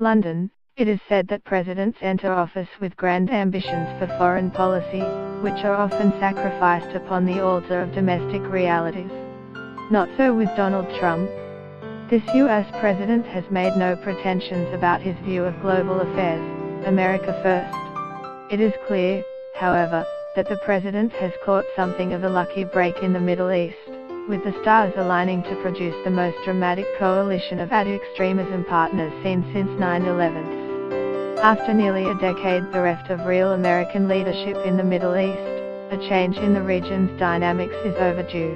London, it is said that presidents enter office with grand ambitions for foreign policy, which are often sacrificed upon the altar of domestic realities. Not so with Donald Trump. This US president has made no pretensions about his view of global affairs, America first. It is clear, however, that the president has caught something of a lucky break in the Middle East, with the stars aligning to produce the most dramatic coalition of anti-extremism partners seen since 9/11. After nearly a decade bereft of real American leadership in the Middle East, a change in the region's dynamics is overdue.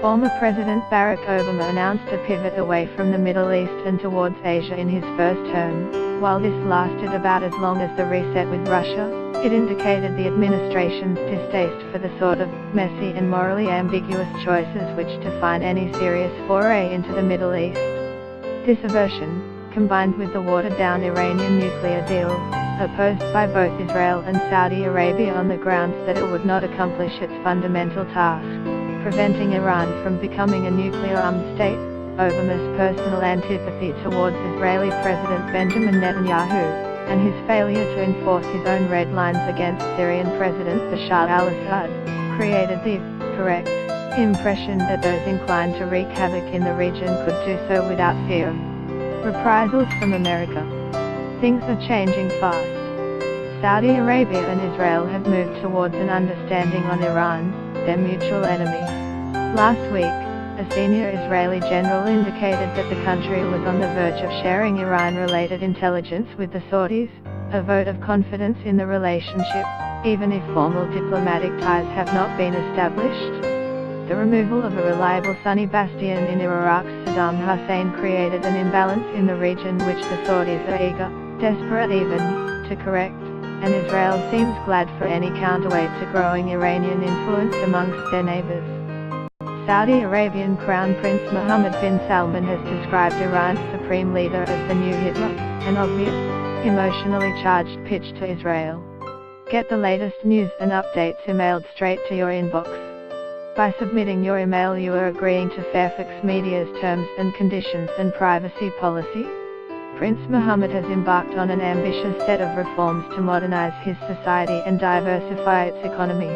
Former President Barack Obama announced a pivot away from the Middle East and towards Asia in his first term. While this lasted about as long as the reset with Russia, it indicated the administration's distaste for the sort of messy and morally ambiguous choices which define any serious foray into the Middle East. This aversion, combined with the watered-down Iranian nuclear deal, opposed by both Israel and Saudi Arabia on the grounds that it would not accomplish its fundamental task, preventing Iran from becoming a nuclear-armed state, Obama's personal antipathy towards Israeli President Benjamin Netanyahu, and his failure to enforce his own red lines against Syrian President Bashar al-Assad, created the correct impression that those inclined to wreak havoc in the region could do so without fear of reprisals from America. Things are changing fast. Saudi Arabia and Israel have moved towards an understanding on Iran, their mutual enemy. Last week, a senior Israeli general indicated that the country was on the verge of sharing Iran-related intelligence with the Saudis, a vote of confidence in the relationship, even if formal diplomatic ties have not been established. The removal of a reliable Sunni bastion in Iraq's Saddam Hussein created an imbalance in the region which the Saudis are eager, desperate even, to correct, and Israel seems glad for any counterweight to growing Iranian influence amongst their neighbors. Saudi Arabian Crown Prince Mohammed bin Salman has described Iran's supreme leader as the new Hitler, an obvious, emotionally charged pitch to Israel. Get the latest news and updates emailed straight to your inbox. By submitting your email you are agreeing to Fairfax Media's terms and conditions and privacy policy. Prince Mohammed has embarked on an ambitious set of reforms to modernize his society and diversify its economy.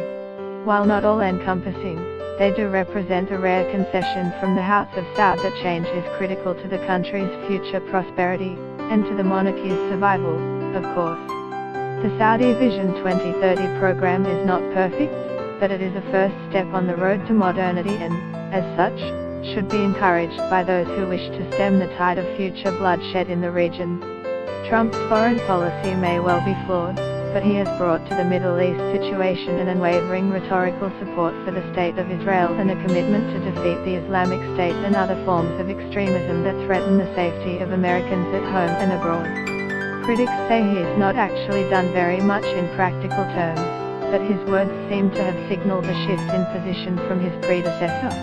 While not all-encompassing, they do represent a rare concession from the House of Saud that change is critical to the country's future prosperity, and to the monarchy's survival, of course. The Saudi Vision 2030 program is not perfect, but it is a first step on the road to modernity and, as such, should be encouraged by those who wish to stem the tide of future bloodshed in the region. Trump's foreign policy may well be flawed, but he has brought to the Middle East situation an unwavering rhetorical support for the State of Israel and a commitment to defeat the Islamic State and other forms of extremism that threaten the safety of Americans at home and abroad. Critics say he has not actually done very much in practical terms, but his words seem to have signaled a shift in position from his predecessor.